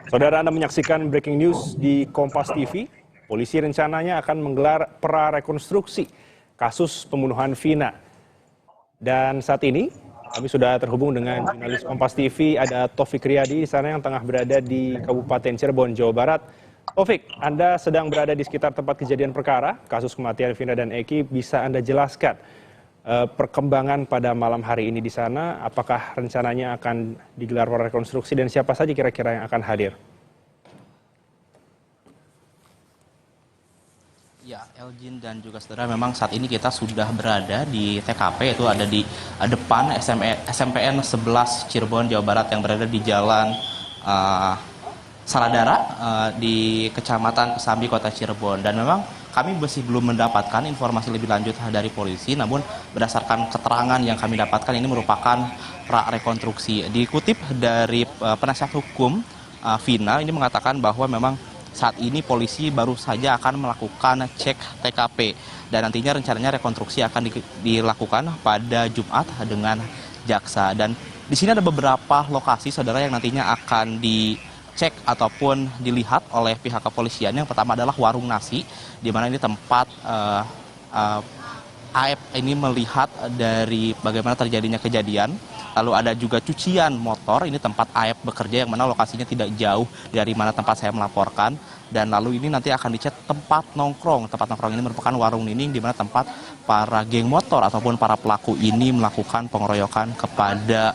Saudara, Anda menyaksikan breaking news di Kompas TV. Polisi rencananya akan menggelar prarekonstruksi kasus pembunuhan Vina. Dan saat ini kami sudah terhubung dengan jurnalis Kompas TV, ada Taufik Riyadi di sana yang tengah berada di Kabupaten Cirebon, Jawa Barat. Taufik, Anda sedang berada di sekitar tempat kejadian perkara, kasus kematian Vina dan Eki. Bisa Anda jelaskan perkembangan pada malam hari ini di sana? Apakah rencananya akan digelar prarekonstruksi dan siapa saja kira-kira yang akan hadir? Ya, Elgin dan juga saudara, memang saat ini kita sudah berada di TKP, yaitu ada di depan SMPN 11 Cirebon, Jawa Barat, yang berada di Jalan Saladara di Kecamatan Kesambi, Kota Cirebon. Dan memang kami masih belum mendapatkan informasi lebih lanjut dari polisi, namun berdasarkan keterangan yang kami dapatkan ini merupakan prarekonstruksi. Dikutip dari penasihat hukum Vina, ini mengatakan bahwa memang saat ini polisi baru saja akan melakukan cek TKP dan nantinya rencananya rekonstruksi akan dilakukan pada Jumat dengan jaksa. Dan di sini ada beberapa lokasi, saudara, yang nantinya akan dicek ataupun dilihat oleh pihak kepolisian. Yang pertama adalah warung nasi, di mana ini tempat AF ini melihat dari bagaimana terjadinya kejadian. Lalu ada juga cucian motor, ini tempat AF bekerja, yang mana lokasinya tidak jauh dari mana tempat saya melaporkan. Dan lalu ini nanti akan dicek tempat nongkrong. Tempat nongkrong ini merupakan warung nining, di mana tempat para geng motor ataupun para pelaku ini melakukan pengeroyokan kepada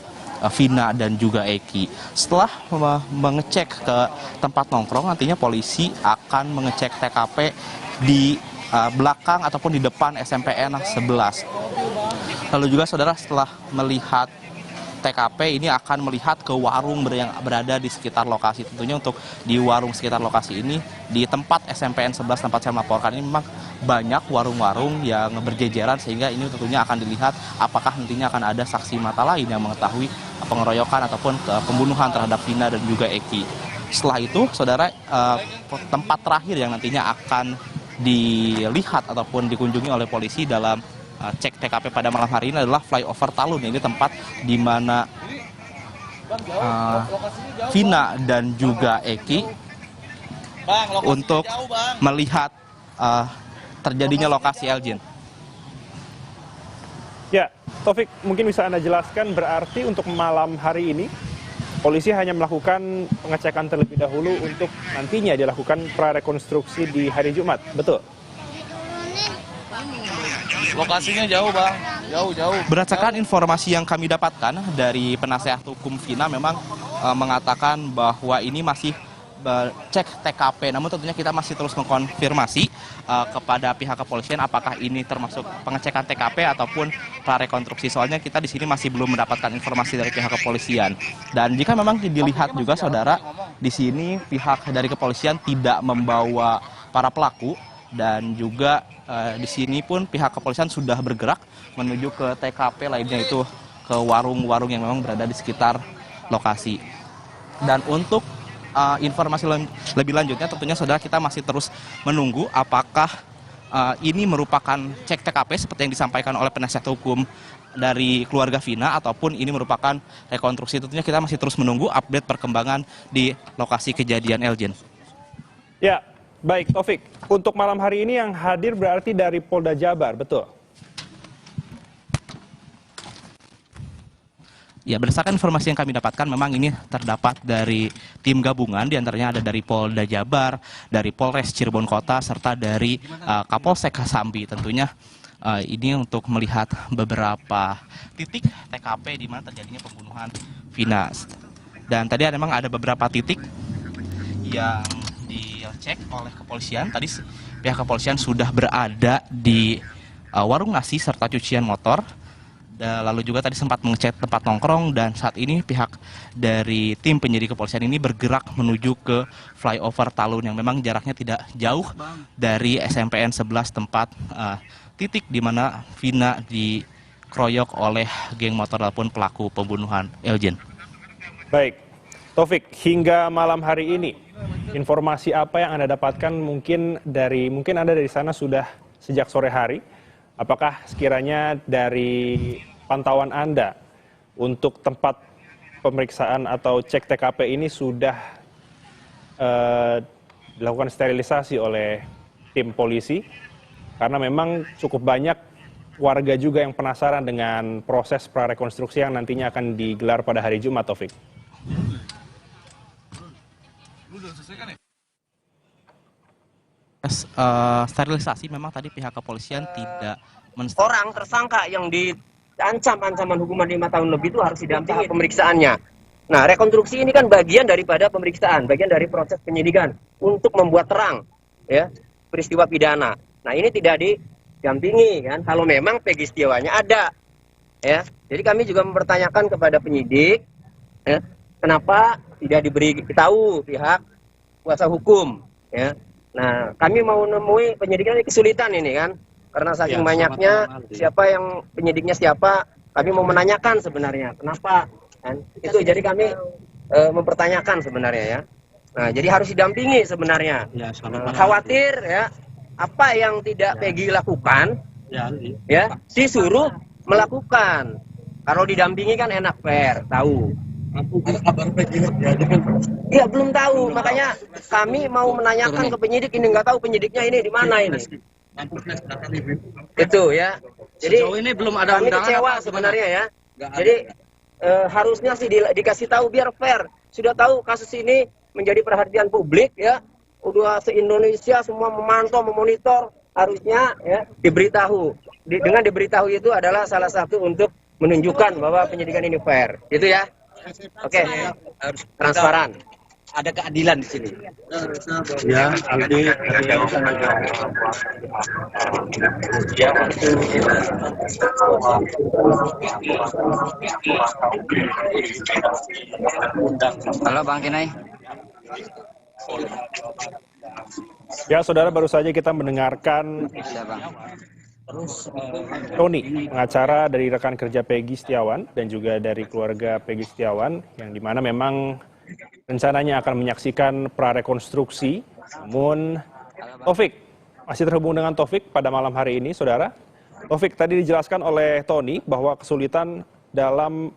Vina dan juga Eki. Setelah mengecek ke tempat nongkrong, nantinya polisi akan mengecek TKP di belakang ataupun di depan SMPN 11. Lalu juga saudara, setelah melihat TKP ini akan melihat ke warung yang berada di sekitar lokasi. Tentunya untuk di warung sekitar lokasi ini, di tempat SMPN 11 tempat saya melaporkan ini, memang banyak warung-warung yang berjejeran, sehingga ini tentunya akan dilihat apakah nantinya akan ada saksi mata lain yang mengetahui pengeroyokan ataupun pembunuhan terhadap Vina dan juga Eki. Setelah itu, saudara, tempat terakhir yang nantinya akan dilihat ataupun dikunjungi oleh polisi dalam cek TKP pada malam hari ini adalah flyover Talun. Ini tempat di mana Vina dan juga Eki untuk melihat terjadinya lokasi, Elgin. Ya, Taufik, mungkin bisa Anda jelaskan, berarti untuk malam hari ini polisi hanya melakukan pengecekan terlebih dahulu untuk nantinya dilakukan prarekonstruksi di hari Jumat, betul? Lokasinya jauh, Bang. Jauh. Berdasarkan informasi yang kami dapatkan dari penasehat hukum Vina, memang mengatakan bahwa ini masih cek TKP. Namun tentunya kita masih terus mengkonfirmasi kepada pihak kepolisian apakah ini termasuk pengecekan TKP ataupun prarekonstruksi. Soalnya kita di sini masih belum mendapatkan informasi dari pihak kepolisian. Dan jika memang dilihat juga, saudara, di sini pihak dari kepolisian tidak membawa para pelaku. Dan juga di sini pun pihak kepolisian sudah bergerak menuju ke TKP lainnya, itu ke warung-warung yang memang berada di sekitar lokasi. Dan untuk informasi lebih lanjutnya, tentunya saudara, kita masih terus menunggu apakah ini merupakan cek TKP seperti yang disampaikan oleh penasihat hukum dari keluarga Vina ataupun ini merupakan rekonstruksi. Tentunya kita masih terus menunggu update perkembangan di lokasi kejadian, Elgin. Ya. Baik, Taufik. Untuk malam hari ini yang hadir berarti dari Polda Jabar, betul? Ya, berdasarkan informasi yang kami dapatkan, memang ini terdapat dari tim gabungan, diantaranya ada dari Polda Jabar, dari Polres Cirebon Kota, serta dari Kapolsek Kesambi. Tentunya ini untuk melihat beberapa titik TKP di mana terjadinya pembunuhan Vina. Dan tadi memang ada beberapa titik yang dicek oleh kepolisian. Tadi pihak kepolisian sudah berada di warung nasi serta cucian motor. Lalu juga tadi sempat mengecek tempat nongkrong, dan saat ini pihak dari tim penyidik kepolisian ini bergerak menuju ke flyover Talun yang memang jaraknya tidak jauh dari SMPN 11 tempat titik di mana Vina dikeroyok oleh geng motor ataupun pelaku pembunuhan, Elgin. Baik, Taufik, hingga malam hari ini informasi apa yang Anda dapatkan? Mungkin Anda dari sana sudah sejak sore hari. Apakah sekiranya dari pantauan Anda untuk tempat pemeriksaan atau cek TKP ini sudah dilakukan sterilisasi oleh tim polisi? Karena memang cukup banyak warga juga yang penasaran dengan proses prarekonstruksi yang nantinya akan digelar pada hari Jumat, Taufik. Sterilisasi memang tadi pihak kepolisian tidak orang tersangka yang diancam ancaman hukuman 5 tahun lebih itu harus didampingi pemeriksaannya. Nah, rekonstruksi ini kan bagian daripada pemeriksaan, bagian dari proses penyidikan untuk membuat terang ya peristiwa pidana. Nah, ini tidak didampingi kan kalau memang Peggy Setiawannya ada ya. Jadi kami juga mempertanyakan kepada penyidik ya, kenapa tidak diberi tahu pihak kuasa hukum ya. Nah, kami mau nemui penyidiknya kesulitan ini kan, karena saking banyaknya siapa yang penyidiknya siapa, kami mau menanyakan sebenarnya kenapa kan. Itu jadi kami mempertanyakan sebenarnya ya. Nah, jadi harus didampingi sebenarnya. Khawatir ya apa yang tidak Peggy lakukan ya disuruh melakukan. Kalau didampingi kan enak, fair, tahu. Kabar Peggy Iya, belum tahu. Makanya kami mau menanyakan ke penyidik ini, nggak tahu penyidiknya ini di mana ini. Itu ya. Jadi ini belum ada kami kecewa sebenarnya ya. Jadi harusnya sih dikasih tahu biar fair. Sudah tahu kasus ini menjadi perhatian publik ya. Udah se-Indonesia semua memantau, memonitor, harusnya ya diberitahu. Dengan diberitahu itu adalah salah satu untuk menunjukkan bahwa penyidikan ini fair. Gitu ya. Oke, harus transparan. Ada keadilan di sini. Ya, Aldi. Halo Bang Kinai. Ya, saudara, baru saja kita mendengarkan Tony, pengacara dari rekan kerja Peggy Setiawan dan juga dari keluarga Peggy Setiawan, yang dimana memang rencananya akan menyaksikan prarekonstruksi. Namun, Taufik, masih terhubung dengan Taufik pada malam hari ini, saudara. Taufik, tadi dijelaskan oleh Tony bahwa kesulitan dalam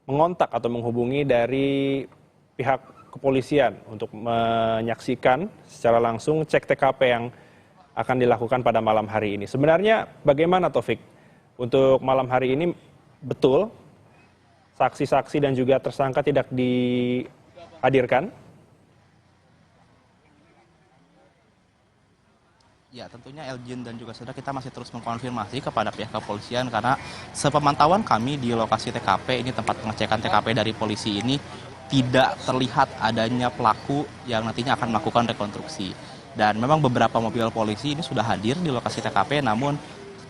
mengontak atau menghubungi dari pihak kepolisian untuk menyaksikan secara langsung cek TKP yang akan dilakukan pada malam hari ini. Sebenarnya bagaimana, Taufik, untuk malam hari ini? Betul saksi-saksi dan juga tersangka tidak dihadirkan? Ya, tentunya Elgin dan juga saudara, kita masih terus mengkonfirmasi kepada pihak kepolisian karena sepemantauan kami di lokasi TKP, ini tempat pengecekan TKP dari polisi ini, tidak terlihat adanya pelaku yang nantinya akan melakukan rekonstruksi. Dan memang beberapa mobil polisi ini sudah hadir di lokasi TKP, namun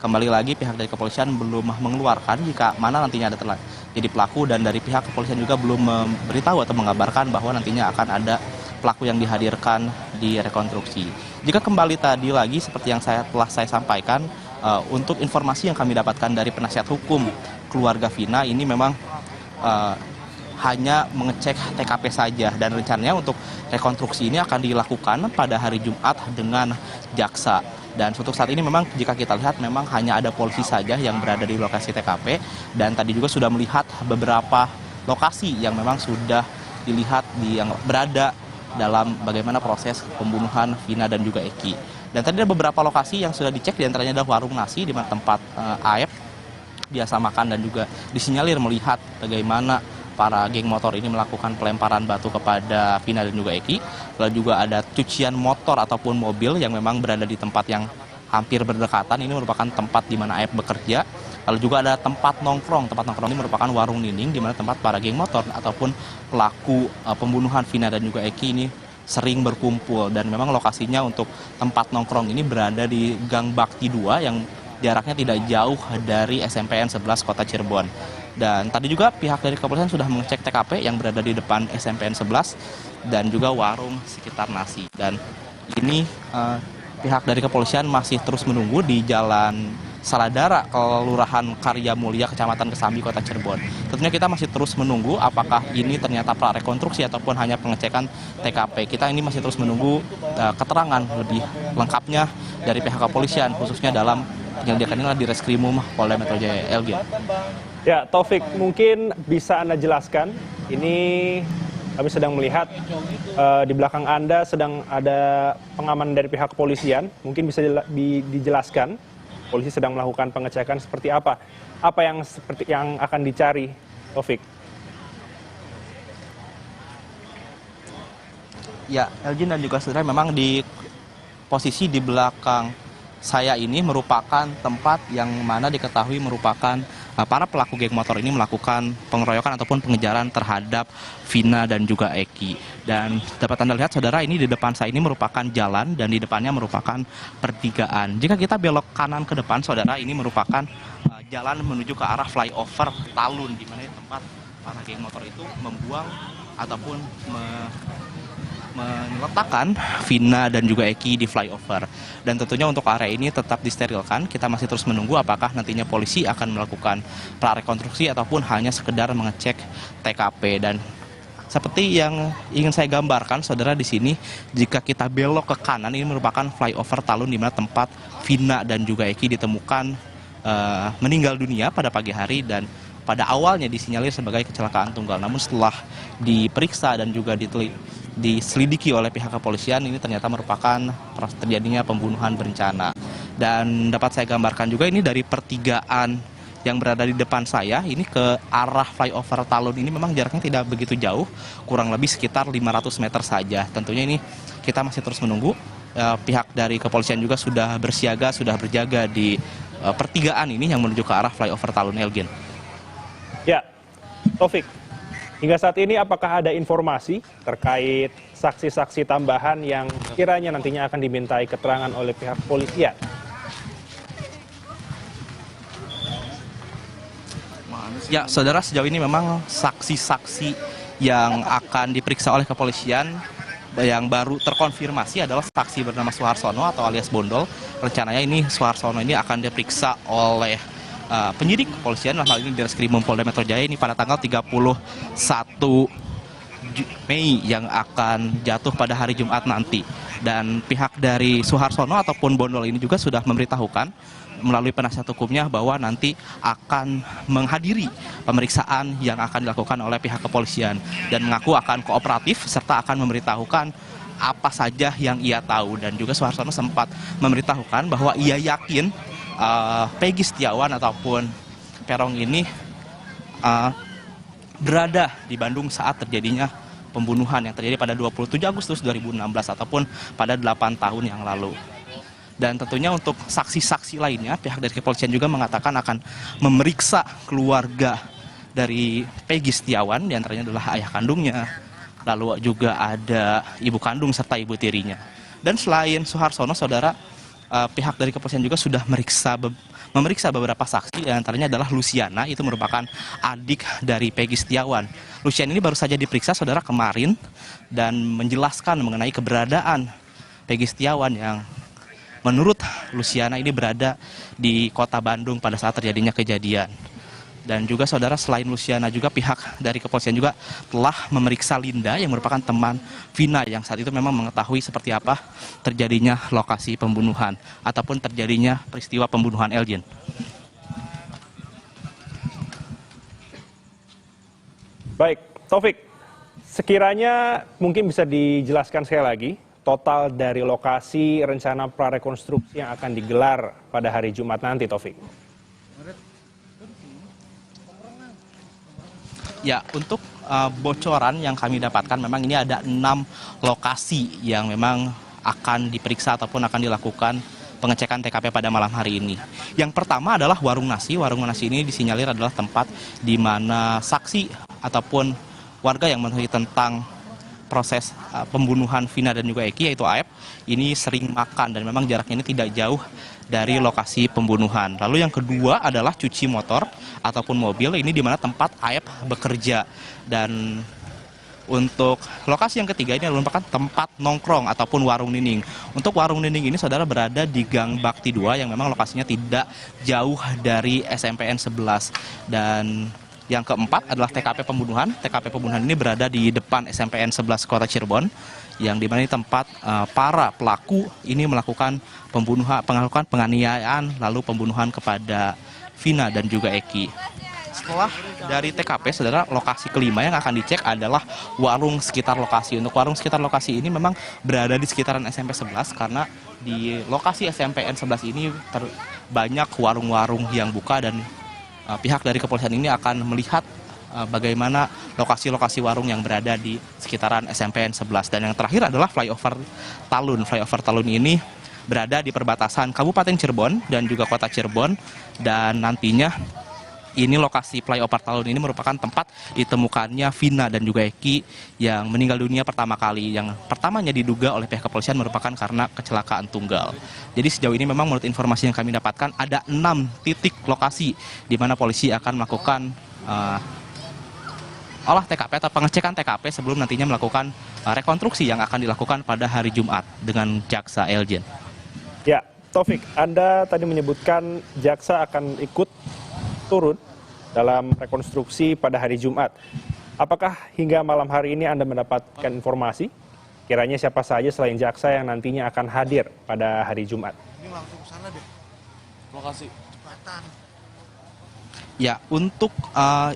kembali lagi pihak dari kepolisian belum mengeluarkan jika mana nantinya ada jadi pelaku, dan dari pihak kepolisian juga belum memberitahu atau mengabarkan bahwa nantinya akan ada pelaku yang dihadirkan di rekonstruksi. Jika kembali tadi lagi seperti yang telah saya sampaikan, untuk informasi yang kami dapatkan dari penasihat hukum keluarga Vina ini memang hanya mengecek TKP saja, dan rencananya untuk rekonstruksi ini akan dilakukan pada hari Jumat dengan jaksa. Dan untuk saat ini memang jika kita lihat memang hanya ada polisi saja yang berada di lokasi TKP, dan tadi juga sudah melihat beberapa lokasi yang memang sudah dilihat yang berada dalam bagaimana proses pembunuhan Vina dan juga Eki. Dan tadi ada beberapa lokasi yang sudah dicek, diantaranya ada warung nasi di mana tempat Aep biasa makan, dan juga disinyalir melihat bagaimana para geng motor ini melakukan pelemparan batu kepada Vina dan juga Eki. Lalu juga ada cucian motor ataupun mobil yang memang berada di tempat yang hampir berdekatan. Ini merupakan tempat di mana Aep bekerja. Lalu juga ada tempat nongkrong. Tempat nongkrong ini merupakan warung nining di mana tempat para geng motor ataupun pelaku pembunuhan Vina dan juga Eki ini sering berkumpul. Dan memang lokasinya untuk tempat nongkrong ini berada di Gang Bakti 2 yang jaraknya tidak jauh dari SMPN 11 Kota Cirebon. Dan tadi juga pihak dari kepolisian sudah mengecek TKP yang berada di depan SMPN 11 dan juga warung sekitar nasi. Dan ini pihak dari kepolisian masih terus menunggu di Jalan Saladara, Kelurahan Karya Mulia, Kecamatan Kesambi, Kota Cirebon. Tentunya kita masih terus menunggu apakah ini ternyata prarekonstruksi ataupun hanya pengecekan TKP. Kita ini masih terus menunggu keterangan lebih lengkapnya dari pihak kepolisian, khususnya dalam penyelidikan ini adalah di Reskrimum Polda Metro Jaya. Elgin. Ya, Taufik, mungkin bisa Anda jelaskan, ini kami sedang melihat di belakang Anda sedang ada pengaman dari pihak kepolisian, mungkin bisa dijelaskan, polisi sedang melakukan pengecekan seperti apa yang akan dicari, Taufik? Ya, Elgin dan juga saudara, memang di posisi di belakang saya ini merupakan tempat yang mana diketahui merupakan para pelaku geng motor ini melakukan pengeroyokan ataupun pengejaran terhadap Vina dan juga Eki. Dan dapat Anda lihat saudara, ini di depan saya ini merupakan jalan dan di depannya merupakan pertigaan. Jika kita belok kanan ke depan saudara, ini merupakan jalan menuju ke arah flyover Talun, di mana tempat para geng motor itu membuang ataupun meletakkan Vina dan juga Eki di flyover. Dan tentunya untuk area ini tetap disterilkan. Kita masih terus menunggu apakah nantinya polisi akan melakukan prarekonstruksi ataupun hanya sekedar mengecek TKP. Dan seperti yang ingin saya gambarkan saudara, di sini jika kita belok ke kanan, ini merupakan flyover Talun di mana tempat Vina dan juga Eki ditemukan meninggal dunia pada pagi hari dan pada awalnya disinyalir sebagai kecelakaan tunggal. Namun setelah diperiksa dan juga diselidiki oleh pihak kepolisian, ini ternyata merupakan terjadinya pembunuhan berencana. Dan dapat saya gambarkan juga ini dari pertigaan yang berada di depan saya, ini ke arah flyover Talun ini memang jaraknya tidak begitu jauh, kurang lebih sekitar 500 meter saja. Tentunya ini kita masih terus menunggu. Pihak dari kepolisian juga sudah bersiaga, sudah berjaga di pertigaan ini yang menuju ke arah flyover Talun, Elgin. Ya, Taufik, hingga saat ini apakah ada informasi terkait saksi-saksi tambahan yang kiranya nantinya akan dimintai keterangan oleh pihak kepolisian? Ya, saudara, sejauh ini memang saksi-saksi yang akan diperiksa oleh kepolisian yang baru terkonfirmasi adalah saksi bernama Suharsono atau alias Bondol. Rencananya ini Suharsono ini akan diperiksa oleh penyidik kepolisian, hal ini di Reskrimum Polda Metro Jaya ini pada tanggal 31 Mei yang akan jatuh pada hari Jumat nanti. Dan pihak dari Suharsono ataupun Bondol ini juga sudah memberitahukan melalui penasihat hukumnya bahwa nanti akan menghadiri pemeriksaan yang akan dilakukan oleh pihak kepolisian dan mengaku akan kooperatif serta akan memberitahukan apa saja yang ia tahu. Dan juga Suharsono sempat memberitahukan bahwa ia yakin Peggy Setiawan ataupun Peron ini berada di Bandung saat terjadinya pembunuhan yang terjadi pada 27 Agustus 2016 ataupun pada 8 tahun yang lalu. Dan tentunya untuk saksi-saksi lainnya, pihak dari kepolisian juga mengatakan akan memeriksa keluarga dari Peggy Setiawan, diantaranya adalah ayah kandungnya, lalu juga ada ibu kandung serta ibu tirinya. Dan selain Suharsono, saudara, pihak dari kepolisian juga sudah memeriksa beberapa saksi, diantaranya adalah Luciana, itu merupakan adik dari Peggy Setiawan. Luciana ini baru saja diperiksa saudara kemarin dan menjelaskan mengenai keberadaan Peggy Setiawan yang menurut Luciana ini berada di kota Bandung pada saat terjadinya kejadian. Dan juga saudara, selain Luciana juga pihak dari kepolisian juga telah memeriksa Linda yang merupakan teman Vina yang saat itu memang mengetahui seperti apa terjadinya lokasi pembunuhan ataupun terjadinya peristiwa pembunuhan, Elgin. Baik, Taufik, sekiranya mungkin bisa dijelaskan sekali lagi total dari lokasi rencana prarekonstruksi yang akan digelar pada hari Jumat nanti, Taufik. Ya, untuk bocoran yang kami dapatkan memang ini ada 6 lokasi yang memang akan diperiksa ataupun akan dilakukan pengecekan TKP pada malam hari ini. Yang pertama adalah warung nasi. Warung nasi ini disinyalir adalah tempat di mana saksi ataupun warga yang mengetahui tentang proses pembunuhan Vina dan juga Eki, yaitu Aep, ini sering makan dan memang jaraknya ini tidak jauh dari lokasi pembunuhan. Lalu yang kedua adalah cuci motor ataupun mobil, ini di mana tempat Aep bekerja. Dan untuk lokasi yang ketiga ini merupakan tempat nongkrong ataupun warung nining. Untuk warung nining ini saudara berada di Gang Bakti 2 yang memang lokasinya tidak jauh dari SMPN 11. Dan Yang keempat adalah TKP pembunuhan. TKP pembunuhan ini berada di depan SMPN 11 Kota Cirebon, yang dimana ini tempat para pelaku ini melakukan penganiayaan lalu pembunuhan kepada Vina dan juga Eki. Setelah dari TKP, saudara, lokasi kelima yang akan dicek adalah warung sekitar lokasi. Untuk warung sekitar lokasi ini memang berada di sekitaran SMP 11 karena di lokasi SMPN 11 ini banyak warung-warung yang buka dan pihak dari kepolisian ini akan melihat bagaimana lokasi-lokasi warung yang berada di sekitaran SMPN 11. Dan yang terakhir adalah flyover Talun. Flyover Talun ini berada di perbatasan Kabupaten Cirebon dan juga Kota Cirebon, dan nantinya ini lokasi flyover Talun ini merupakan tempat ditemukannya Vina dan juga Eki yang meninggal dunia pertama kali. Yang pertamanya diduga oleh pihak kepolisian merupakan karena kecelakaan tunggal. Jadi sejauh ini memang menurut informasi yang kami dapatkan ada 6 titik lokasi di mana polisi akan melakukan olah TKP atau pengecekan TKP sebelum nantinya melakukan rekonstruksi yang akan dilakukan pada hari Jumat dengan jaksa Eljen. Ya, Taufik, Anda tadi menyebutkan jaksa akan ikut turun dalam rekonstruksi pada hari Jumat. Apakah hingga malam hari ini Anda mendapatkan informasi? Kiranya siapa saja selain jaksa yang nantinya akan hadir pada hari Jumat? Ini langsung ke sana deh. Lokasi. Cepatan. Ya, untuk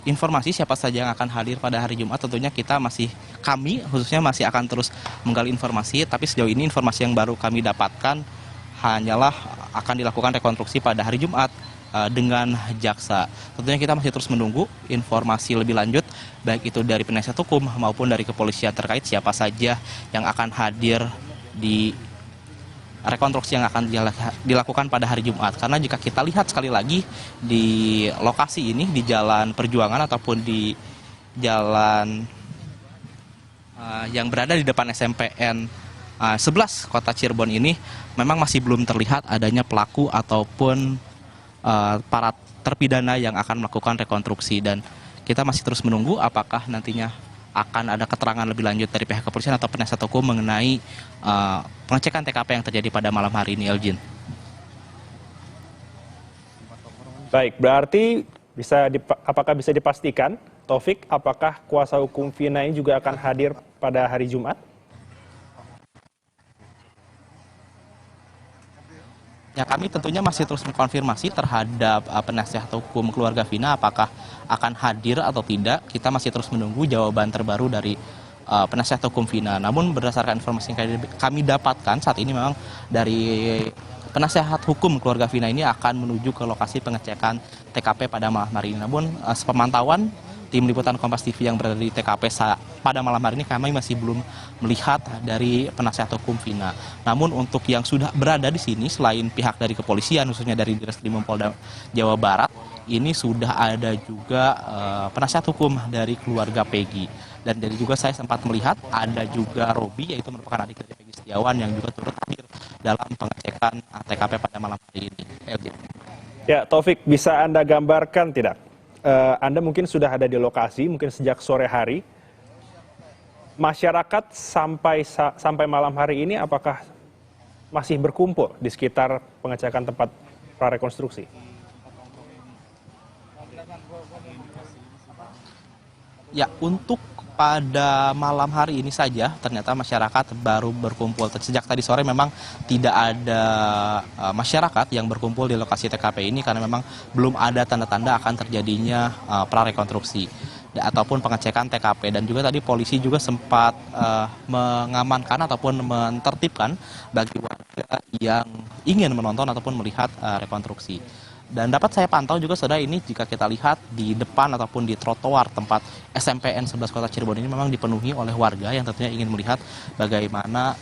informasi siapa saja yang akan hadir pada hari Jumat, tentunya kami khususnya masih akan terus menggali informasi, tapi sejauh ini informasi yang baru kami dapatkan hanyalah akan dilakukan rekonstruksi pada hari Jumat dengan jaksa. Tentunya kita masih terus menunggu informasi lebih lanjut, baik itu dari penasihat hukum maupun dari kepolisian terkait siapa saja yang akan hadir di rekonstruksi yang akan dilakukan pada hari Jumat. Karena jika kita lihat sekali lagi di lokasi ini, di Jalan Perjuangan ataupun di jalan yang berada di depan SMPN 11 Kota Cirebon ini, memang masih belum terlihat adanya pelaku ataupun para terpidana yang akan melakukan rekonstruksi. Dan kita masih terus menunggu apakah nantinya akan ada keterangan lebih lanjut dari pihak kepolisian atau penasihat hukum mengenai pengecekan TKP yang terjadi pada malam hari ini, Elgin. Baik, berarti apakah bisa dipastikan, Taufik, apakah kuasa hukum Vina ini juga akan hadir pada hari Jumat? Ya, kami tentunya masih terus mengkonfirmasi terhadap penasihat hukum keluarga Vina apakah akan hadir atau tidak. Kita masih terus menunggu jawaban terbaru dari penasihat hukum Vina. Namun berdasarkan informasi yang kami dapatkan saat ini, memang dari penasihat hukum keluarga Vina ini akan menuju ke lokasi pengecekan TKP pada malam hari ini. Namun sepemantauan tim liputan Kompas TV yang berada di TKP pada malam hari ini, kami masih belum melihat dari penasihat hukum Vina. Namun untuk yang sudah berada di sini, selain pihak dari kepolisian, khususnya dari Ditreskrim Polda Jawa Barat, ini sudah ada juga penasihat hukum dari keluarga Peggy. Dan dari juga saya sempat melihat ada juga Robi, yaitu merupakan adik dari Peggy Setiawan, yang juga turut hadir dalam pengecekan TKP pada malam hari ini. Ya, Taufik, bisa Anda gambarkan tidak? Anda mungkin sudah ada di lokasi, mungkin sejak sore hari. Masyarakat sampai malam hari ini apakah masih berkumpul di sekitar pengecekan tempat prarekonstruksi? Ya, untuk pada malam hari ini saja ternyata masyarakat baru berkumpul. Sejak tadi sore memang tidak ada masyarakat yang berkumpul di lokasi TKP ini karena memang belum ada tanda-tanda akan terjadinya prarekonstruksi ataupun pengecekan TKP. Dan juga tadi polisi juga sempat mengamankan ataupun mentertibkan bagi warga yang ingin menonton ataupun melihat rekonstruksi. Dan dapat saya pantau juga, saudara, ini jika kita lihat di depan ataupun di trotoar tempat SMPN 11 Kota Cirebon ini memang dipenuhi oleh warga yang tentunya ingin melihat bagaimana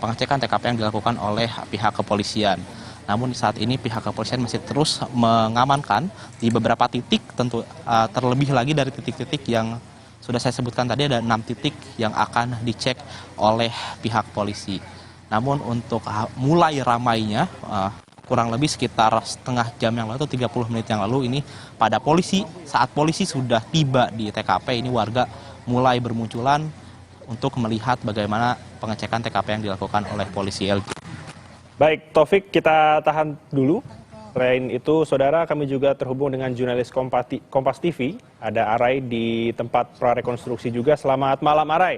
pengecekan TKP yang dilakukan oleh pihak kepolisian. Namun saat ini pihak kepolisian masih terus mengamankan di beberapa titik, tentu terlebih lagi dari titik-titik yang sudah saya sebutkan tadi, ada 6 titik yang akan dicek oleh pihak polisi. Namun untuk mulai ramainya, kurang lebih sekitar setengah jam yang lalu atau 30 menit yang lalu ini, saat polisi sudah tiba di TKP, ini warga mulai bermunculan untuk melihat bagaimana pengecekan TKP yang dilakukan oleh polisi LG. Baik, Taufik, kita tahan dulu Selain itu, saudara, kami juga terhubung dengan jurnalis Kompas TV. Ada Arai di tempat prarekonstruksi juga. Selamat malam, Arai.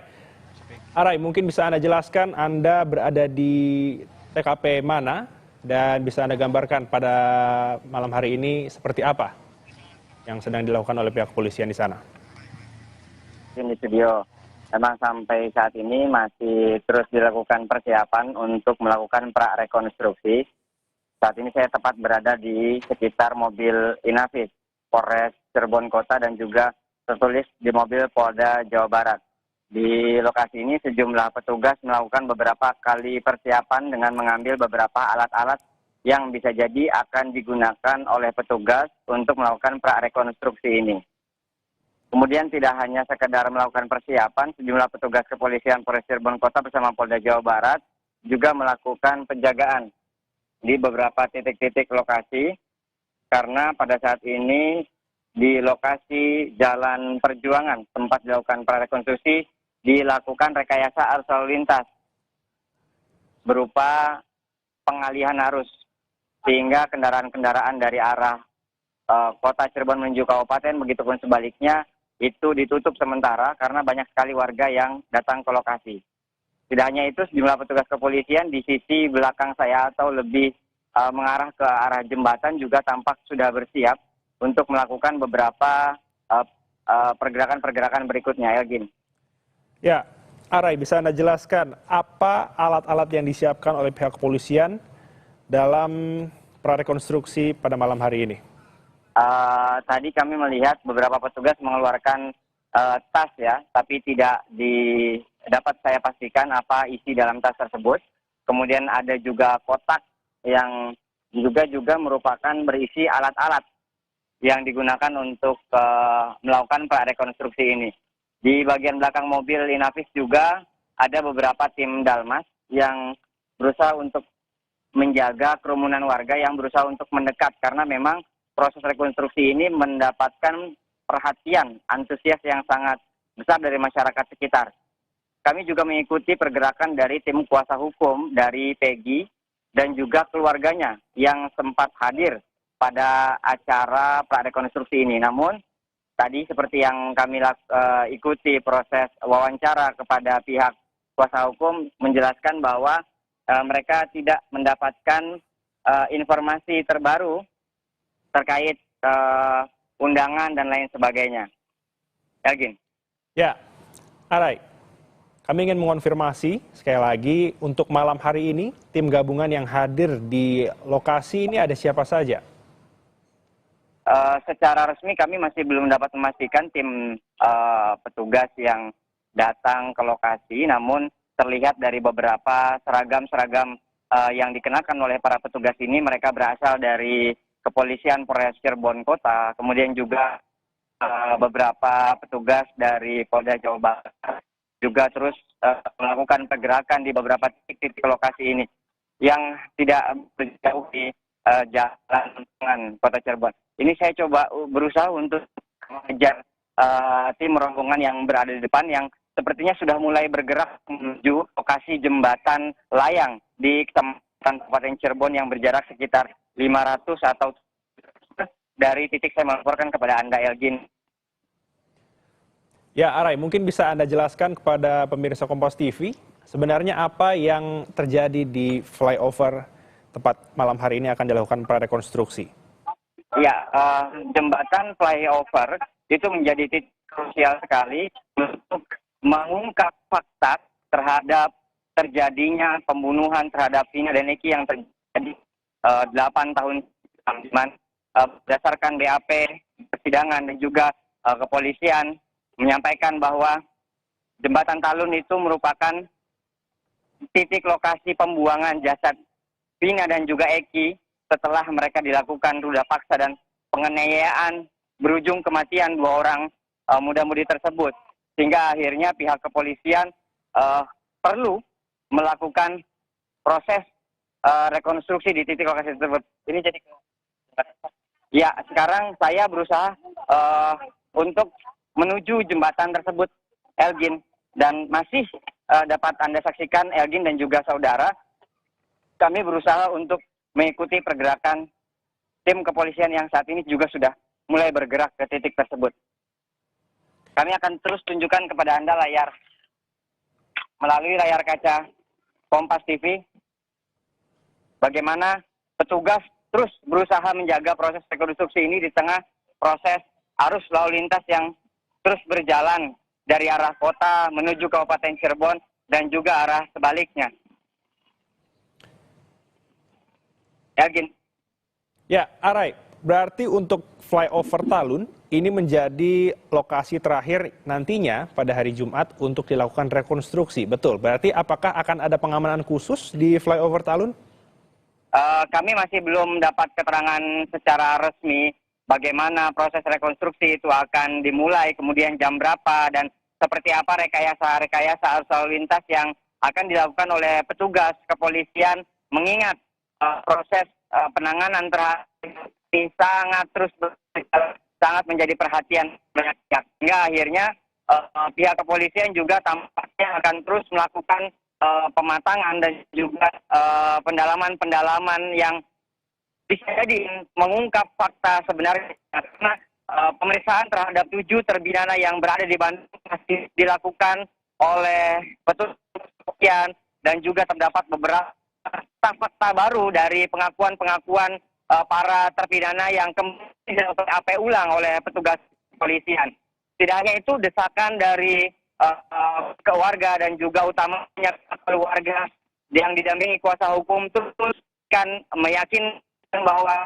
Arai, mungkin bisa Anda jelaskan Anda berada di TKP mana dan bisa Anda gambarkan pada malam hari ini seperti apa yang sedang dilakukan oleh pihak kepolisian di sana? Di studio, memang sampai saat ini masih terus dilakukan persiapan untuk melakukan prarekonstruksi. Saat ini saya tepat berada di sekitar mobil Inavis Polres Cirebon Kota dan juga tertulis di mobil Polda Jawa Barat. Di lokasi ini sejumlah petugas melakukan beberapa kali persiapan dengan mengambil beberapa alat-alat yang bisa jadi akan digunakan oleh petugas untuk melakukan prarekonstruksi ini. Kemudian tidak hanya sekedar melakukan persiapan, sejumlah petugas kepolisian Polres Cirebon Kota bersama Polda Jawa Barat juga melakukan penjagaan di beberapa titik-titik lokasi, karena pada saat ini di lokasi Jalan Perjuangan tempat dilakukan prarekonstruksi dilakukan rekayasa arus lalu lintas berupa pengalihan arus, sehingga kendaraan-kendaraan dari arah kota Cirebon menuju kabupaten, begitupun sebaliknya, itu ditutup sementara karena banyak sekali warga yang datang ke lokasi. Tidak hanya itu, sejumlah petugas kepolisian di sisi belakang saya atau lebih mengarah ke arah jembatan juga tampak sudah bersiap untuk melakukan beberapa pergerakan-pergerakan berikutnya, Elgin. Ya, Arai, bisa Anda jelaskan apa alat-alat yang disiapkan oleh pihak kepolisian dalam prarekonstruksi pada malam hari ini? Tadi kami melihat beberapa petugas mengeluarkan tas ya, tapi tidak dapat saya pastikan apa isi dalam tas tersebut. Kemudian ada juga kotak yang juga merupakan berisi alat-alat yang digunakan untuk melakukan prarekonstruksi ini. Di bagian belakang mobil Inavis juga ada beberapa tim Dalmas yang berusaha untuk menjaga kerumunan warga yang berusaha untuk mendekat, karena memang proses rekonstruksi ini mendapatkan perhatian antusias yang sangat besar dari masyarakat sekitar. Kami juga mengikuti pergerakan dari tim kuasa hukum dari Peggy dan juga keluarganya yang sempat hadir pada acara prarekonstruksi ini. Namun tadi seperti yang kami ikuti proses wawancara kepada pihak kuasa hukum menjelaskan bahwa mereka tidak mendapatkan informasi terbaru terkait undangan dan lain sebagainya. Elgin. Ya, Arai, kami ingin mengonfirmasi sekali lagi untuk malam hari ini tim gabungan yang hadir di lokasi ini ada siapa saja? Secara resmi kami masih belum dapat memastikan tim petugas yang datang ke lokasi, namun terlihat dari beberapa seragam-seragam yang dikenakan oleh para petugas ini, mereka berasal dari Kepolisian Polres Cirebon Kota, kemudian juga beberapa petugas dari Polda Jawa Barat juga terus melakukan pergerakan di beberapa titik-titik lokasi ini yang tidak berjauh di jalan dengan Kota Cirebon. Ini saya coba berusaha untuk mengejar tim rombongan yang berada di depan yang sepertinya sudah mulai bergerak menuju lokasi jembatan layang di Kabupaten Cirebon yang berjarak sekitar 500 atau dari titik saya melaporkan kepada Anda, Elgin. Ya, Arai, mungkin bisa Anda jelaskan kepada pemirsa Kompas TV, sebenarnya apa yang terjadi di flyover tempat malam hari ini akan dilakukan prarekonstruksi? Ya, jembatan flyover itu menjadi titik krusial sekali untuk mengungkap fakta terhadap terjadinya pembunuhan terhadap Vina dan Eki yang terjadi 8 tahun berdasarkan BAP persidangan dan juga kepolisian menyampaikan bahwa jembatan Talun itu merupakan titik lokasi pembuangan jasad Vina dan juga Eki setelah mereka dilakukan ruda paksa dan penganiayaan berujung kematian 2 orang muda-mudi tersebut, sehingga akhirnya pihak kepolisian perlu melakukan proses rekonstruksi di titik lokasi tersebut. Ini jadi ya, sekarang saya berusaha untuk menuju jembatan tersebut, Elgin, dan masih dapat Anda saksikan, Elgin dan juga saudara, kami berusaha untuk mengikuti pergerakan tim kepolisian yang saat ini juga sudah mulai bergerak ke titik tersebut. Kami akan terus tunjukkan kepada Anda melalui layar kaca Kompas TV, bagaimana petugas terus berusaha menjaga proses rekonstruksi ini di tengah proses arus lalu lintas yang terus berjalan dari arah kota menuju Kabupaten Cirebon dan juga arah sebaliknya. Yakin? Ya, Arai, berarti untuk flyover Talun ini menjadi lokasi terakhir nantinya pada hari Jumat untuk dilakukan rekonstruksi. Betul, berarti apakah akan ada pengamanan khusus di flyover Talun? Kami masih belum dapat keterangan secara resmi bagaimana proses rekonstruksi itu akan dimulai, kemudian jam berapa, dan seperti apa rekayasa arus lalu lintas yang akan dilakukan oleh petugas kepolisian, mengingat proses penanganan terhadap ini sangat menjadi perhatian banyak pihak. Hingga akhirnya pihak kepolisian juga tampaknya akan terus melakukan pematangan dan juga pendalaman-pendalaman yang bisa jadi mengungkap fakta sebenarnya. Karena pemeriksaan terhadap 7 terpidana yang berada di Bandung masih dilakukan oleh petugas kepolisian dan juga terdapat beberapa fakta baru dari pengakuan-pengakuan para terpidana yang kembali dilakukan AP ulang oleh petugas kepolisian. Tidak hanya itu, desakan dari keluarga dan juga utamanya keluarga yang didampingi kuasa hukum terus kan meyakinkan bahwa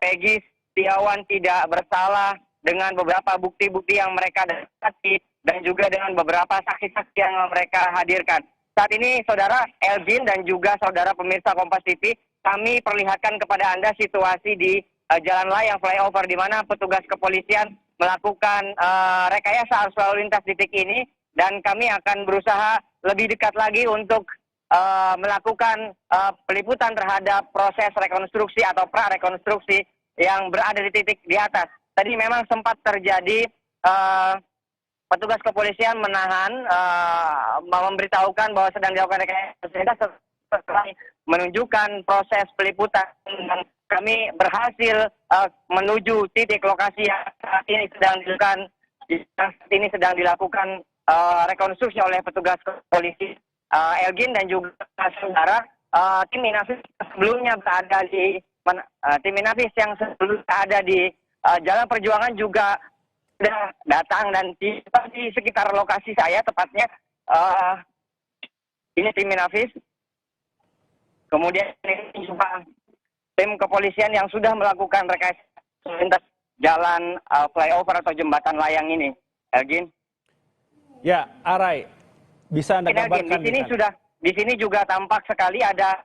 Peggy Setiawan tidak bersalah dengan beberapa bukti-bukti yang mereka dapati dan juga dengan beberapa saksi-saksi yang mereka hadirkan. Saat ini saudara Elgin dan juga saudara pemirsa Kompas TV, kami perlihatkan kepada Anda situasi di Jalan Layang flyover di mana petugas kepolisian melakukan rekayasa arus lalu lintas di titik ini, dan kami akan berusaha lebih dekat lagi untuk melakukan peliputan terhadap proses rekonstruksi atau pra-rekonstruksi yang berada di titik di atas. Tadi memang sempat terjadi petugas kepolisian menahan, memberitahukan bahwa sedang dilakukan rekayasa setelah menunjukkan proses peliputan, dan kami berhasil menuju titik lokasi yang saat ini sedang dilakukan rekonstruksi oleh petugas kepolisian. Elgin dan juga saudara, tim Inafis sebelumnya berada di tim Inafis yang sebelumnya ada di Jalan Perjuangan juga sudah datang dan tiba di sekitar lokasi saya, tepatnya ini tim Inafis. Kemudian ini juga tim kepolisian yang sudah melakukan rekayasa lintas jalan flyover atau jembatan layang ini. Elgin? Ya, Arai, bisa Anda gambarkan? Di sini juga tampak sekali ada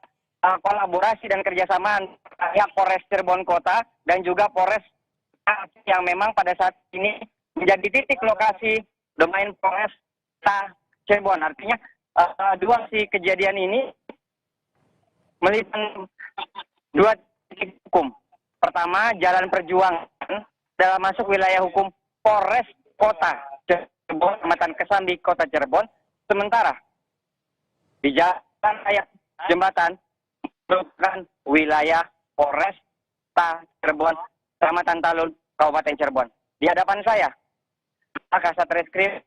kolaborasi dan kerjasama antara Polres Cirebon Kota dan juga Polres yang memang pada saat ini menjadi titik lokasi domain Polres Cirebon. Artinya dua si kejadian ini melibatkan 2 titik hukum. Pertama, Jalan Perjuangan dalam masuk wilayah hukum Polres Kota Cirebon, Kecamatan Kesambi, Kota Cirebon. Sementara di Jalan Raya Jembatan merupakan wilayah Polres Cirebon, Kecamatan Talun, Kabupaten Cirebon. Di hadapan saya, Kasat Reskrim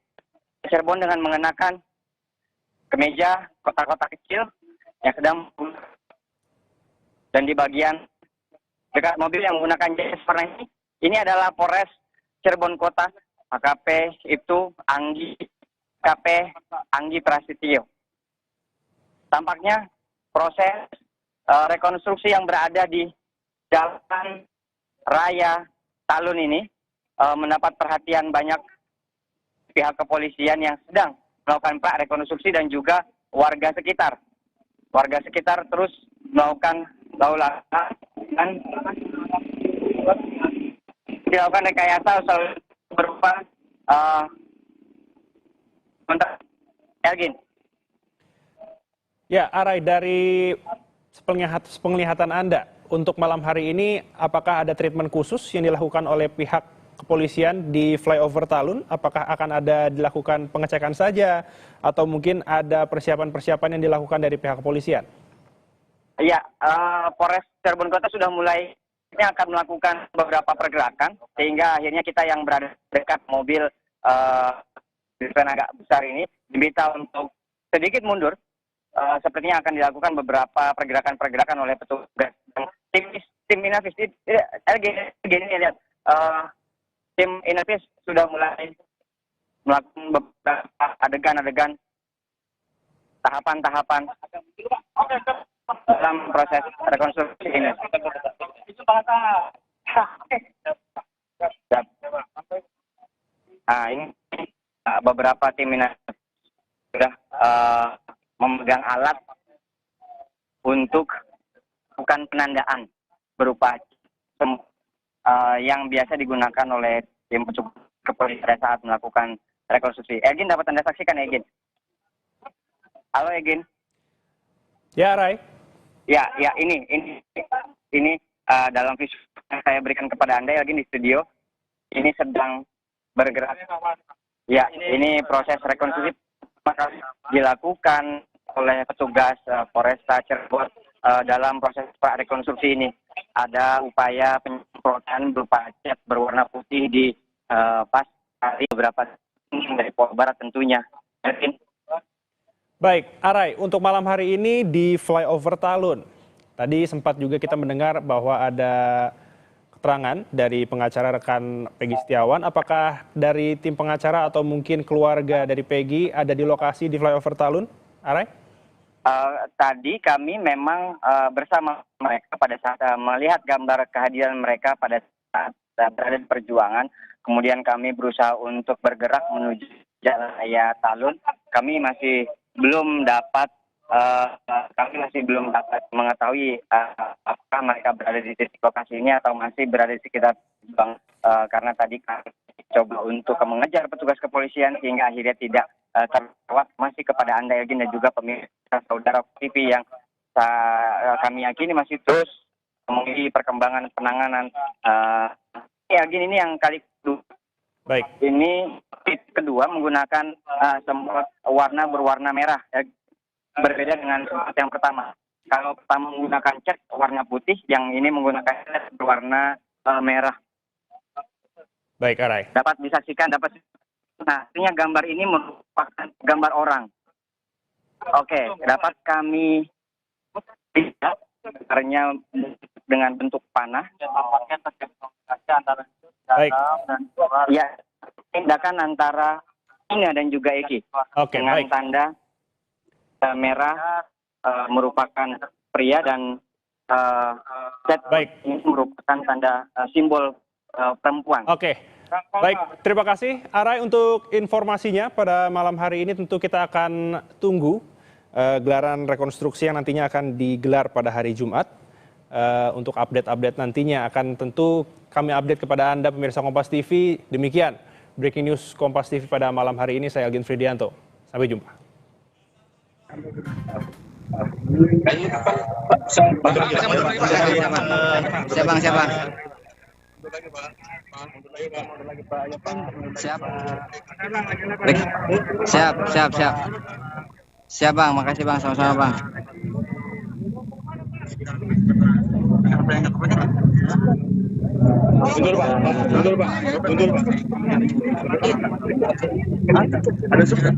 Cirebon dengan mengenakan kemeja kotak-kotak kecil yang sedang, dan di bagian dekat mobil yang menggunakan jas warna ini adalah Polres Cirebon Kota, AKP itu Anggi Prasetyo. Tampaknya proses rekonstruksi yang berada di Jalan Raya Talun ini mendapat perhatian banyak pihak kepolisian yang sedang melakukan pra-rekonstruksi dan juga warga sekitar. Warga sekitar terus melakukan lalu lintas dan dilakukan rekayasa berupa Elgin. Ya, Arai, dari penglihatan Anda, untuk malam hari ini, apakah ada treatment khusus yang dilakukan oleh pihak kepolisian di flyover Talun? Apakah akan ada dilakukan pengecekan saja, atau mungkin ada persiapan-persiapan yang dilakukan dari pihak kepolisian? Ya, Polres Cirebon Kota sudah mulai ini akan melakukan beberapa pergerakan sehingga akhirnya kita yang berada dekat mobil agak besar ini diminta untuk sedikit mundur. Sepertinya akan dilakukan beberapa pergerakan-pergerakan oleh petugas. Tim Inavis gini lihat, tim Inavis sudah mulai melakukan beberapa adegan-adegan tahapan-tahapan dalam proses rekonstruksi ini. Nah, ini beberapa tim Inavis sudah memegang alat untuk bukan penandaan berupa yang biasa digunakan oleh tim kepolisian saat melakukan rekonstruksi. Egin, dapat Anda saksikan, Egin? Halo, Egin. Ya, Rai. Ya, ini dalam visual yang saya berikan kepada Anda, Egin, di studio. Ini sedang bergerak. Ya, ini proses rekonstruksi dilakukan oleh petugas Polresta Cirebon dalam proses rekonstruksi ini. Ada upaya penyemprotan berupa cat berwarna putih di pas hari beberapa dari Polda Barat tentunya. Baik, Arai, untuk malam hari ini di flyover Talun, tadi sempat juga kita mendengar bahwa ada keterangan dari pengacara rekan Peggy Setiawan. Apakah dari tim pengacara atau mungkin keluarga dari Peggy ada di lokasi di flyover Talun, Arai? Tadi kami memang bersama mereka pada saat melihat gambar kehadiran mereka pada saat berada di perjuangan. Kemudian kami berusaha untuk bergerak menuju Jalan Raya Talun. Kami masih belum dapat mengetahui apakah mereka berada di titik lokasi ini atau masih berada di sekitar Bang, karena tadi kami coba untuk mengejar petugas kepolisian sehingga akhirnya tidak terjawab masih kepada Anda, Elgin, dan juga pemirsa saudara TV yang kami yakini masih terus memiliki perkembangan penanganan. Elgin, ini yang kali kedua. Baik. Ini titik kedua menggunakan semprot warna berwarna merah. Berbeda dengan semprot yang pertama. Kalau pertama menggunakan cat warna putih, yang ini menggunakan cat berwarna merah. Baik, Arai. Dapat disaksikan, nah, artinya gambar ini merupakan gambar orang. Oke, dapat kami lihat gambarnya dengan bentuk panah. Baik. Ya, tindakan antara Ina dan juga Eki. Oke, dengan baik. tanda merah merupakan pria dan cat Baik. ini merupakan tanda simbol perempuan. Oke. Baik, terima kasih Arai untuk informasinya pada malam hari ini. Tentu kita akan tunggu gelaran rekonstruksi yang nantinya akan digelar pada hari Jumat. Untuk update-update nantinya akan tentu kami update kepada Anda pemirsa Kompas TV. Demikian Breaking News Kompas TV pada malam hari ini. Saya Elgin Fridianto. Sampai jumpa. Siapa? Siap Bang, makasih Bang, sama-sama Bang. Mundur Pak. Ada sudah.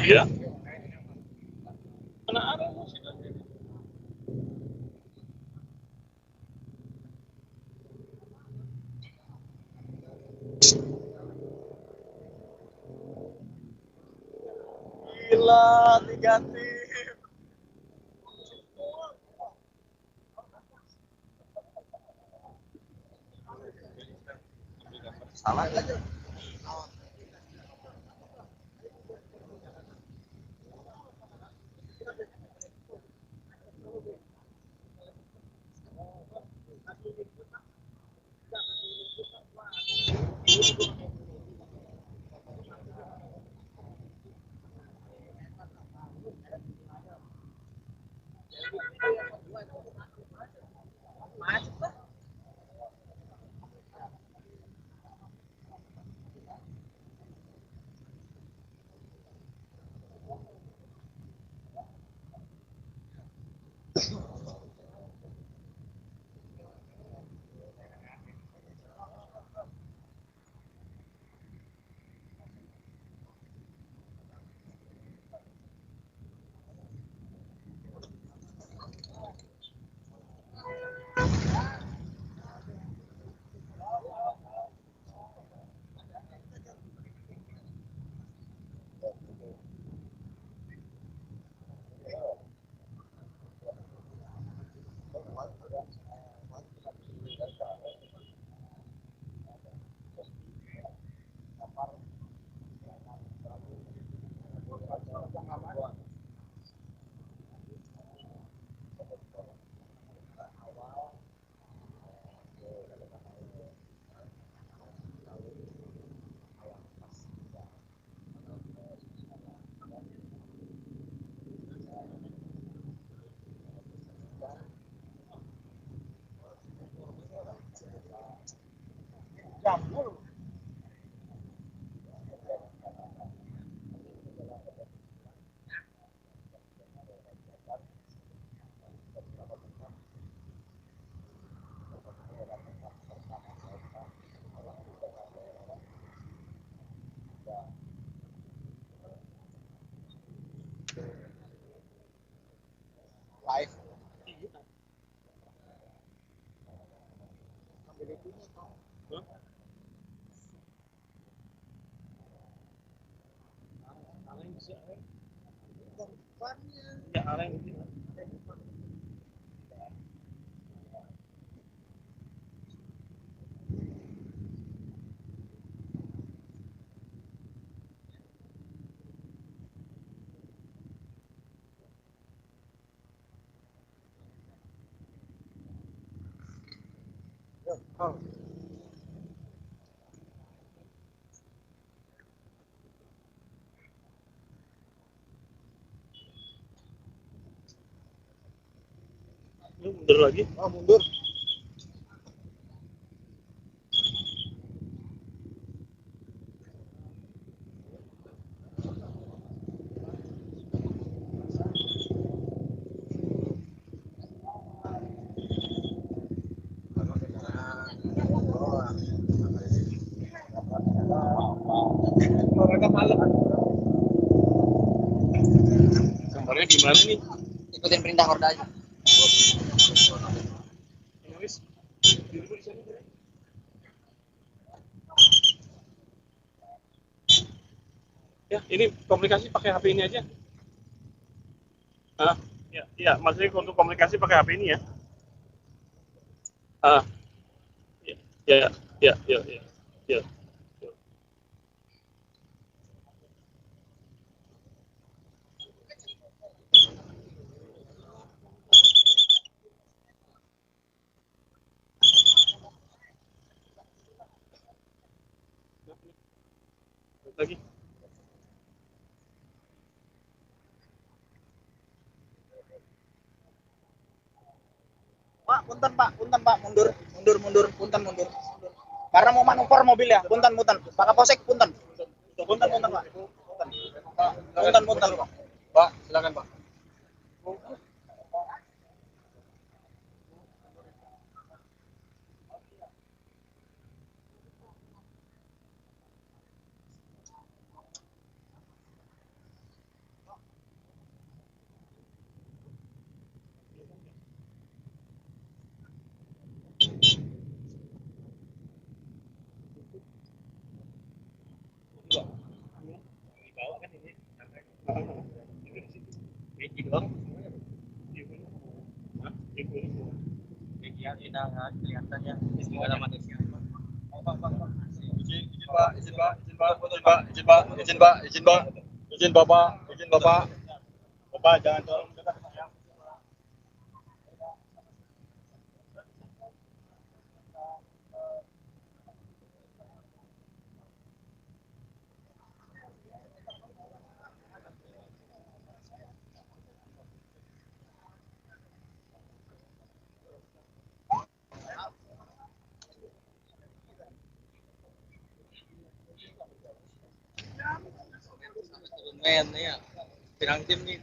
Iya. Mana ada musik? Gila, negatif. Salah aja. Mundur lagi. Oh, mundur. Mereka malam. Gambarnya gimana nih? Ikutin perintah Korda aja. Ya, ini komunikasi pakai HP ini aja. Ya, ya, maksudnya untuk komunikasi pakai HP ini ya. Ya, ya, ya, ya, ya, ya. Lagi. punten Pak, mundur, punten. Karena mau manuver mobil ya, punten. Pak Kapolsek, punten. Punten Pak. Punten. Pak, silakan Pak. Kelihatannya segala manusia. Izin Bapak. Bapak jangan tolong dekat ya. Men ya, pirang tim nih.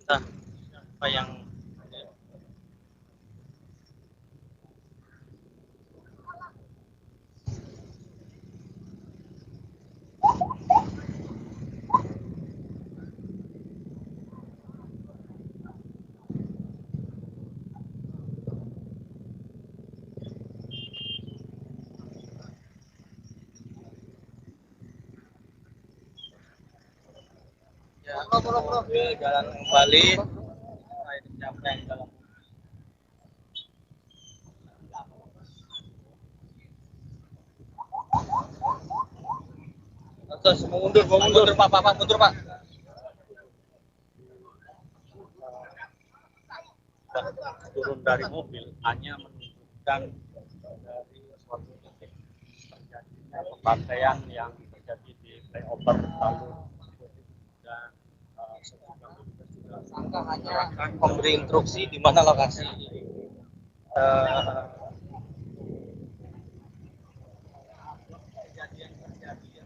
Nah, apa yang ya, mobil jalan kembali. Siapa yang dalam? Terus mau mundur Pak, mundur Pak. Turun dari mobil hanya menunjukkan dari suatu titik terjadinya pembantaian yang terjadi di flyover lalu dan sangka hanya memberi instruksi di mana lokasi kejadian terjadi.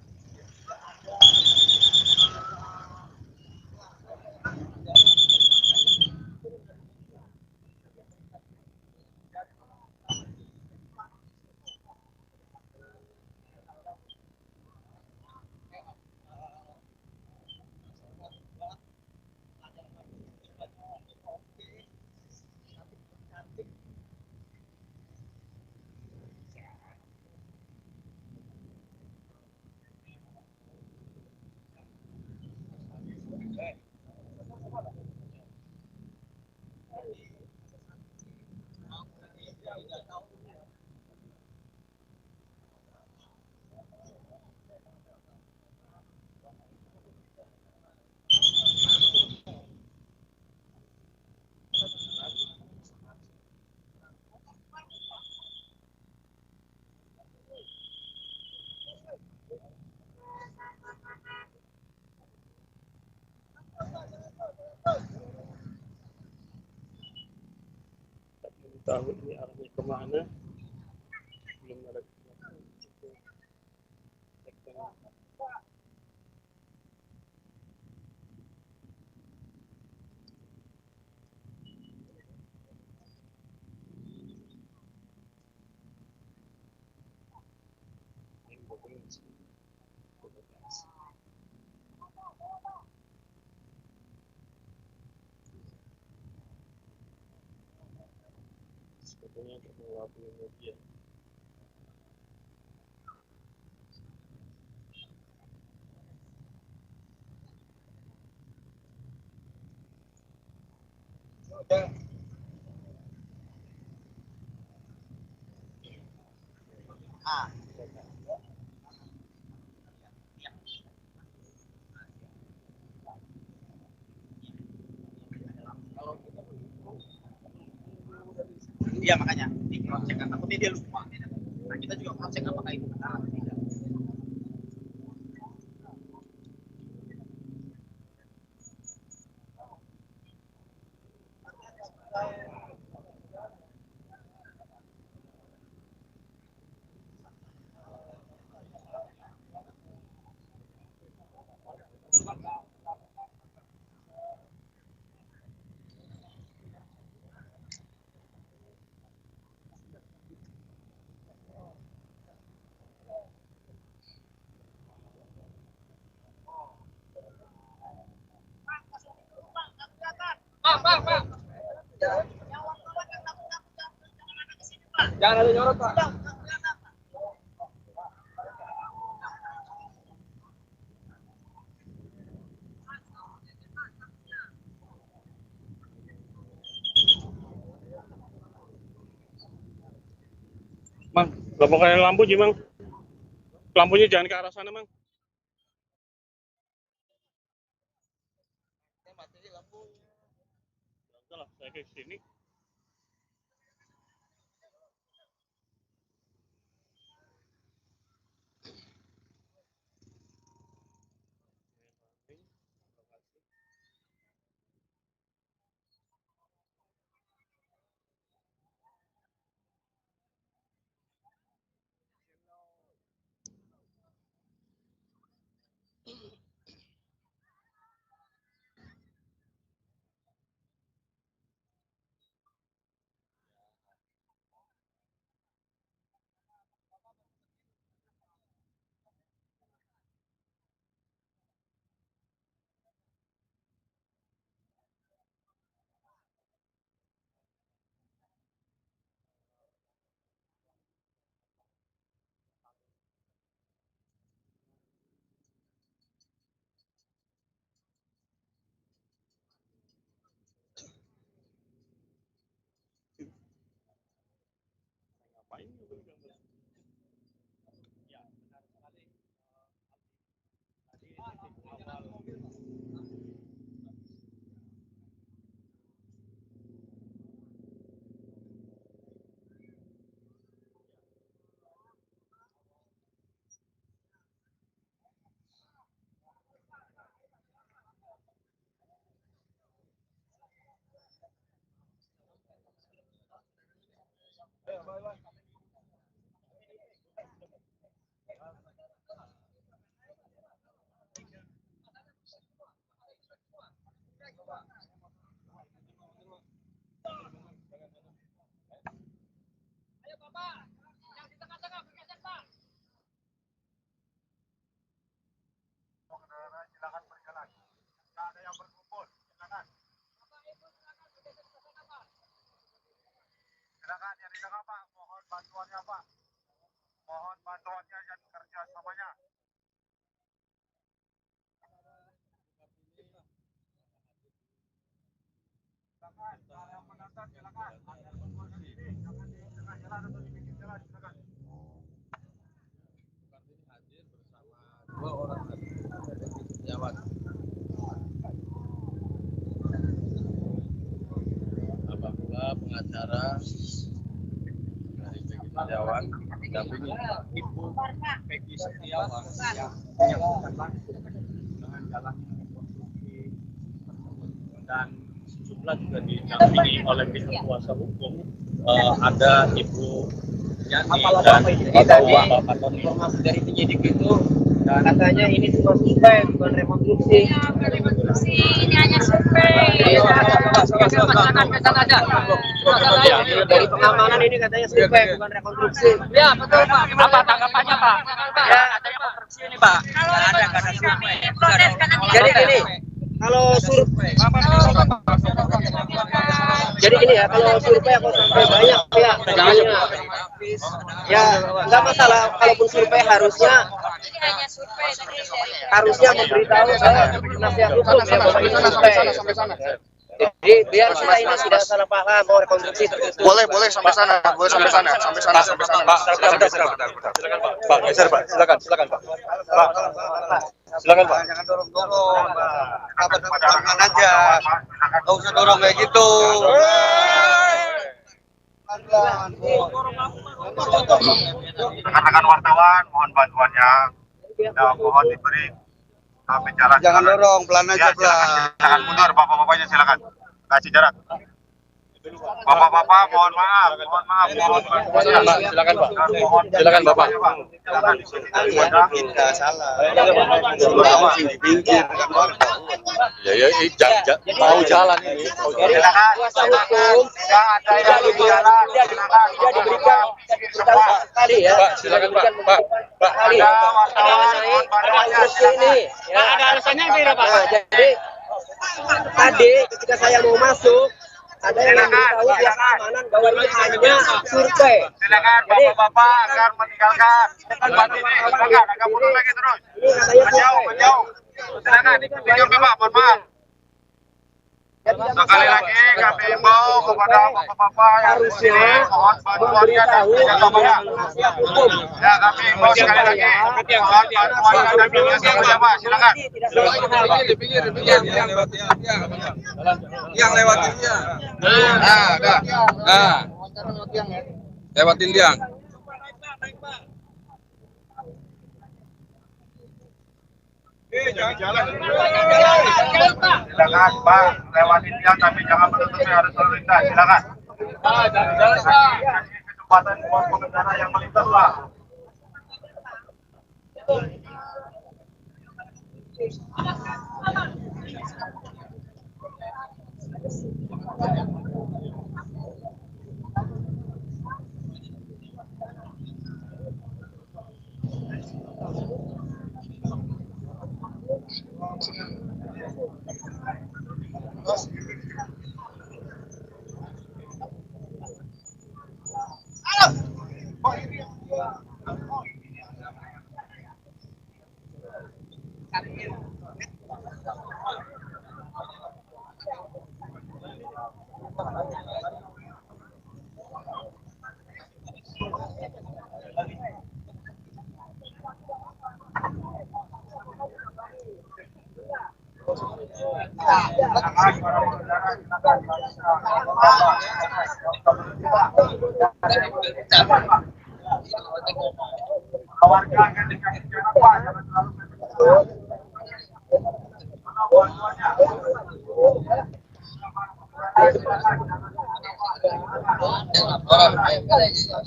Tahu ini arahnya kemana, belum ada sebetulnya untuk mewakili media. Iya makanya di cross check kan takutnya dia lupa. Nah kita juga cross check apakah itu benar atau tidak. Jangan ada nyorot, Pak. Mang, lambungkan lampu, Ji, Mang. Lampunya jangan ke arah sana, Mang. Mati lampu. Salah, saya ke sini. Silakan yang di tengah Pak, mohon bantuannya Pak. Mohon bantuannya dan kerjasamanya. Silakan, yang menonton silakan. Ada yang berkumpul di sini, jangan di tengah jalan atau di pinggir jalan, silakan. Kartini hadir bersama dua orang sejawat. Apabila pengacara dari Peggy Setiawan didampingi Ibu Peggy Setiawan yang menyaksikan langsung dengan jalan rekonstruksi dan sejumlah juga didampingi oleh pihak kuasa hukum. Ada Ibu Yani dan Bapak Tony. Informasi dari penyidik itu katanya ini cuma survei bukan rekonstruksi. Bukan rekonstruksi, ini hanya survei. Dari pengamanan ini katanya survei bukan rekonstruksi. Ya betul Pak. Apa tanggapannya Pak? Ya, Katanya konstruksi ini Pak. Kalau rekonstruksi kami protes karena jadi gini, kalau survei, jadi gini ya, kalau survei aku sampai banyak pihak terjadinya. Ya, nggak masalah. Kalaupun survei harusnya ini hanya survei tadi dari harusnya memberitahu saya nasihat hukum ya bahwa ini survei. Jadi biar kita ini tidak salah paham mau rekonstruksi tertutup. Boleh sampai sana, sampai sana. Pak, silakan Pak. Pak, geser Pak. Silakan Pak. Pak. Silakan Pak. Jangan dorong-dorong, Pak. Kapan aja. Nggak usah dorong kayak gitu. Rekan-rekan wartawan, mohon bantuannya. Ya, mohon diberi bicara. Jangan dorong, pelan aja, Ya, silakan mundur, bapak-bapaknya silakan. Kasih jarak. Bapak-bapak, mohon maaf. Silakan, Pak. Silakan, Bapak. Silakan di sini. Tidak salah. Ya, mau jalan ini. Silakan. Kuasa hukum Tidak ada yang bicara. Silakan. tidak diberikan sekali ya. Pak, silakan, Pak. Pak, Sekali. Ada wartawan, mohon bantuannya. Instruksi ini. Ya. Ada alasannya tidak, Pak? Nah, jadi tadi ketika saya mau masuk, ada yang memberitahu pihak keamanan bahwa ini hanya survei. Silakan bapak-bapak agar meninggalkan tempat ini. Silakan agak mundur lagi terus. Ini katanya survei. Menjauh. Silakan diam Bapak, mohon maaf. Sekali lagi kami himbau kepada bapak-bapak yang di sini mohon bantuannya dan kerjasamanya. Ya, kami himbau sekali lagi mohon bantuannya dan kerjasama. Silakan. Yang lewatinnya. Nah. Lewatin tiang. Silakan Pak, lewatin tiang tapi jangan menutupi arus lalu lintas. Silakan. Kasih kesempatan buat pengendara yang melintas Pak. Warga akan dikasih jalan Pak, jangan terlalu berdebat.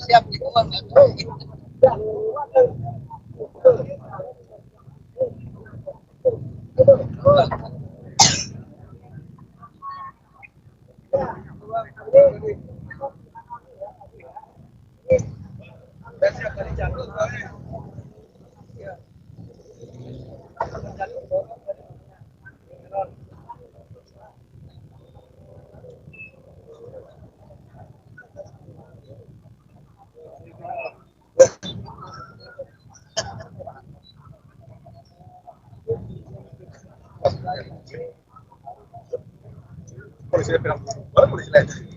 Siap gitu, Bang. Polisi bilang, boleh polisi lain.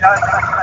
Jalan.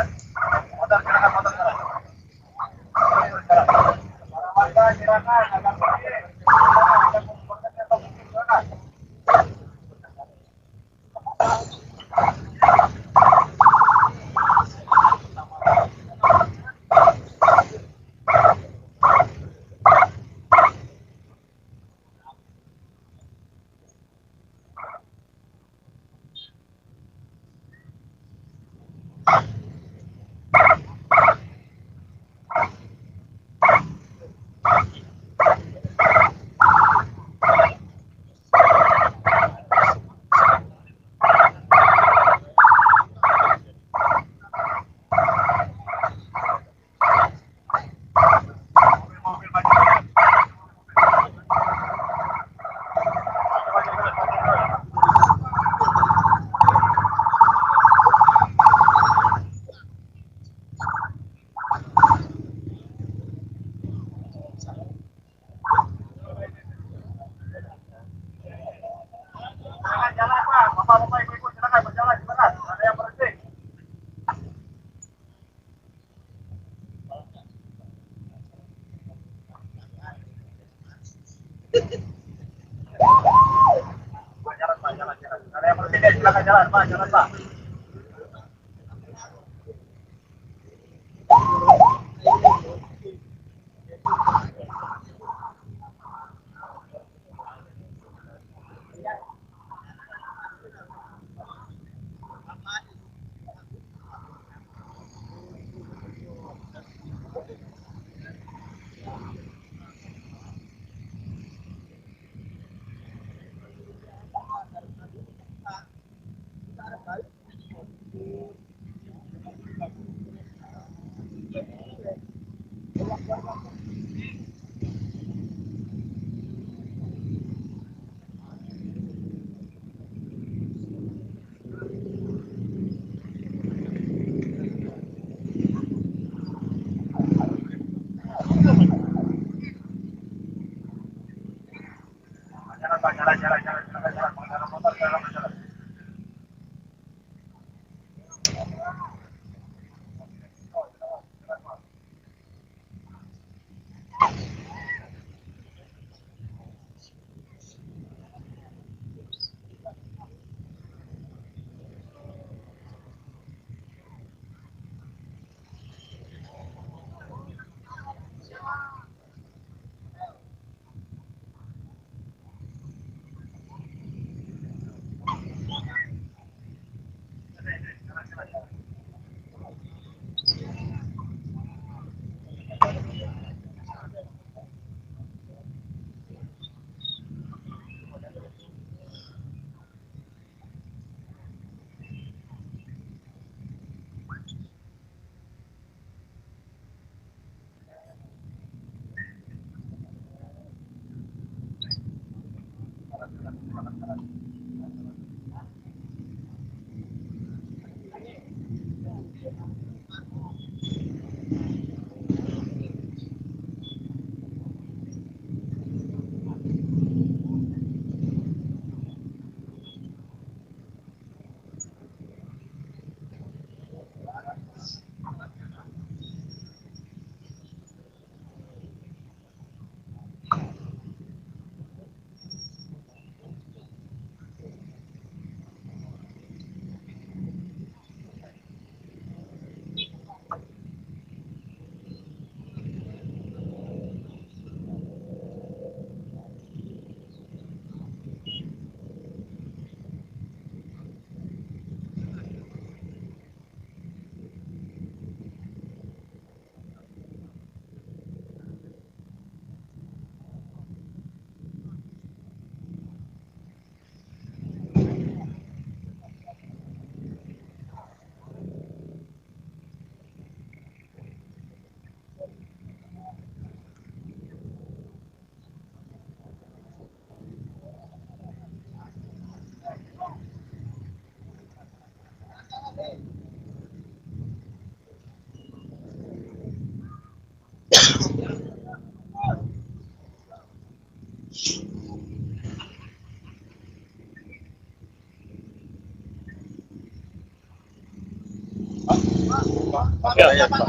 Pak, jangan Pak.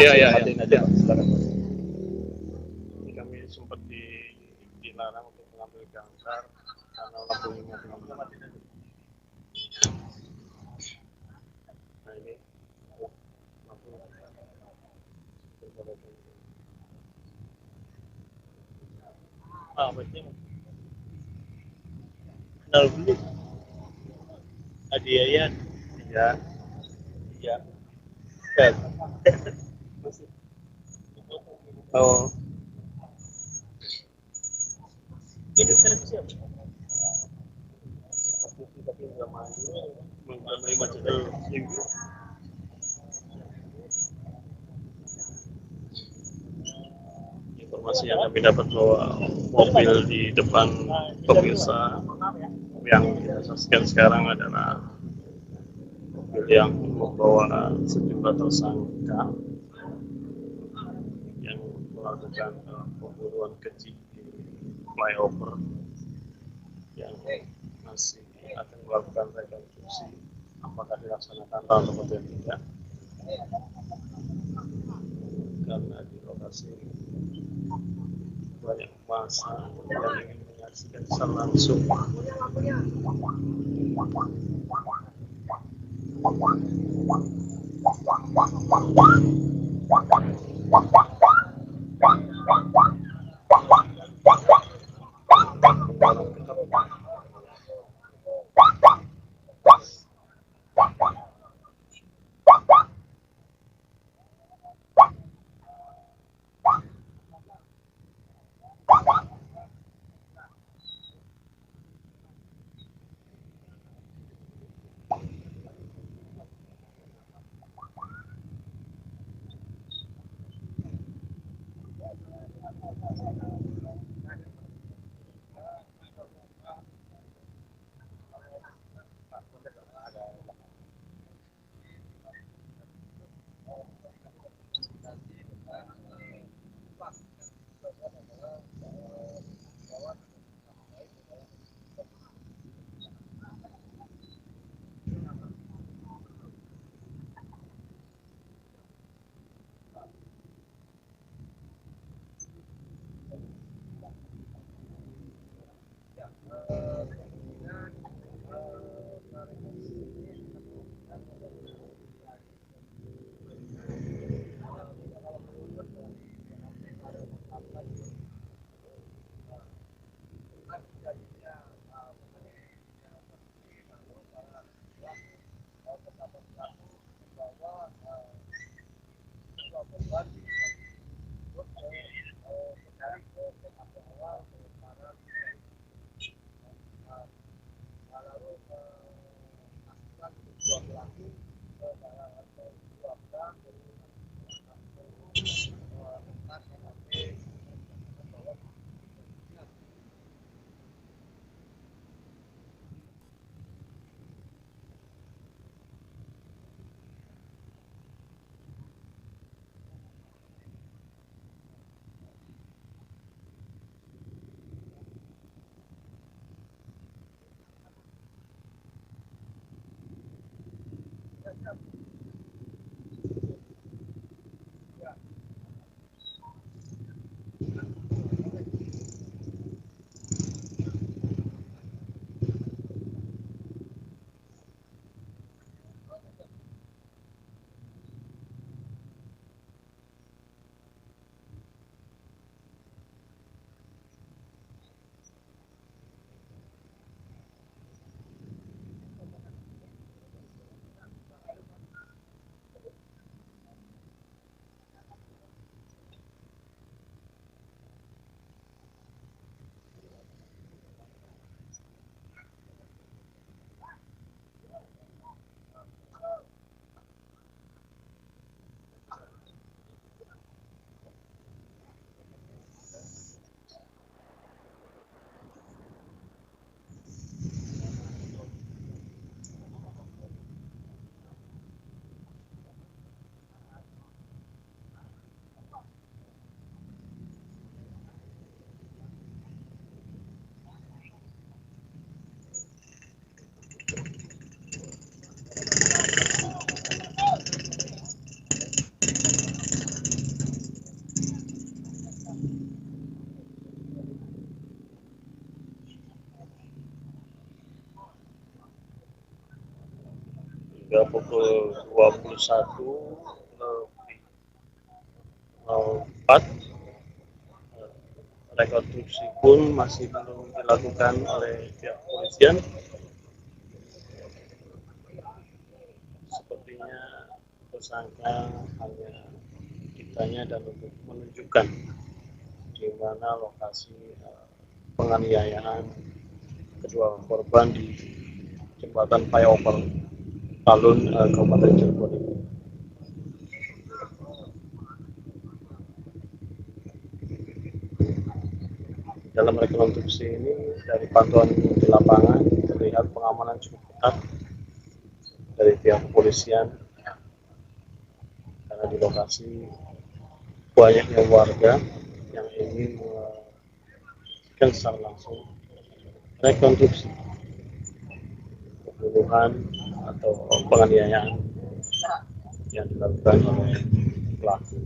Ya. Kami sempat dilarang untuk mengambil gambar karena lampunya mati. Nah ini lampu. Berarti kenal dulu. Adiayan. Iya. Oh. Ini sekarang siapa? Tapi nggak main macam itu. Informasi yang kami dapat bahwa mobil di depan pemirsa yang kita saksikan sekarang adalah mobil yang membawa sejumlah tersangka yang melakukan pembunuhan keji di flyover yang masih akan melakukan rekonstruksi apakah dilaksanakan atau tidak, karena di lokasi banyak massa yang ingin menyaksikan secara langsung Hingga pukul 21.04 rekonstruksi pun masih belum dilakukan oleh pihak kepolisian. Sepertinya tersangka hanya ditanya dan untuk menunjukkan di mana lokasi penganiayaan kedua korban di jembatan flyover Talun, Kabupaten Cirebon ini. Dalam rekonstruksi ini dari pantauan di lapangan terlihat pengamanan cukup ketat dari pihak kepolisian karena di lokasi banyaknya warga yang ingin menyaksikan secara langsung rekonstruksi pembunuhan atau penganiayaan yang dilakukan oleh pelaku.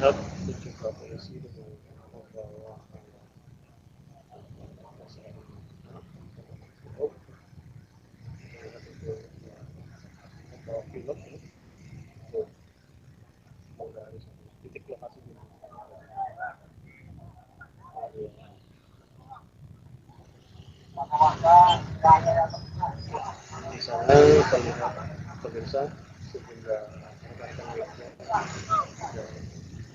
terlihat sejumlah polisi dengan membawa membawa pilot untuk dari titik lokasi di sana terlihat pemirsa sejumlah rekan-rekan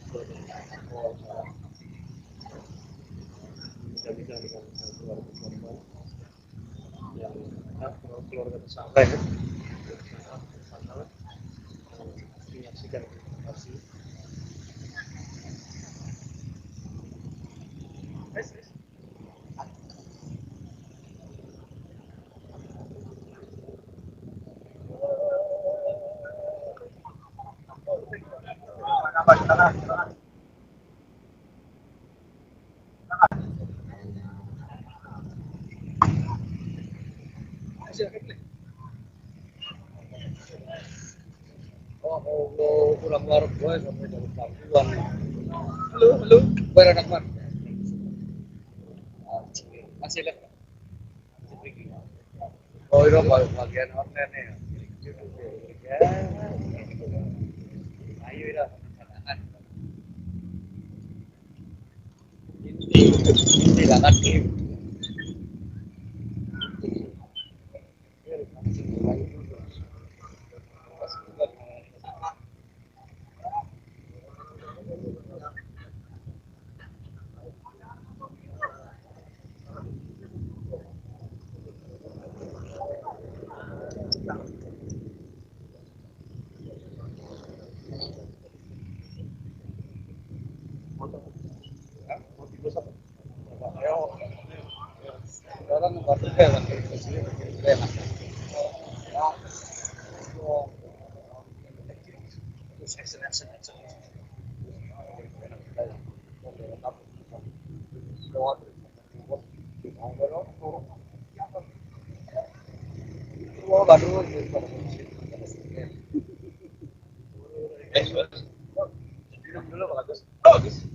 media yang berwawancara berbincang dengan keluarga korban yang keluarga tersangka ya menyaksikan informasi. Oh, pulang warung gue sampai dari Pakuan. Halo, gue anak man. Masih lihat. Oh, itu bagian online ya. Ya. Ayo dah. Ini tidak aktif. Sekarang bagus.